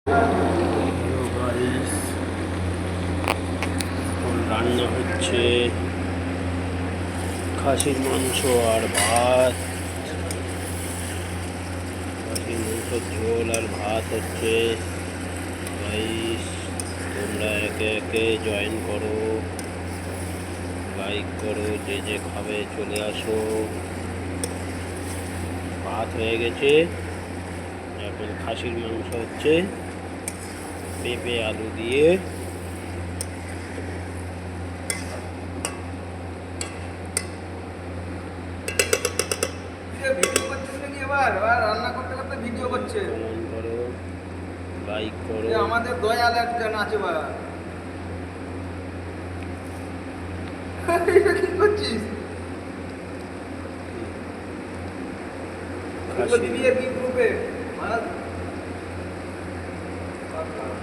Hello guys, এখন রান্না হচ্ছে খাসির মাংস আর ভাত। খাসির মাংসের ঝোল আর ভাত হচ্ছে। গাইস, তোমরা একে একে জয়েন করো, লাইক করো, যে যে খাবে চলে আসো। ভাত হয়ে গেছে, এখন খাসির মাংস হচ্ছে পেঁপে আলু দিয়ে। ভিডিও করছিস নাকি? এবার এবার রান্না করতে করতে ভিডিও করছে। কমেন্ট করো, লাইক করো। আমাদের দয়াল একজন আছে বা এটা কি করছিস? খাসি দিবি কি গ্রুপে?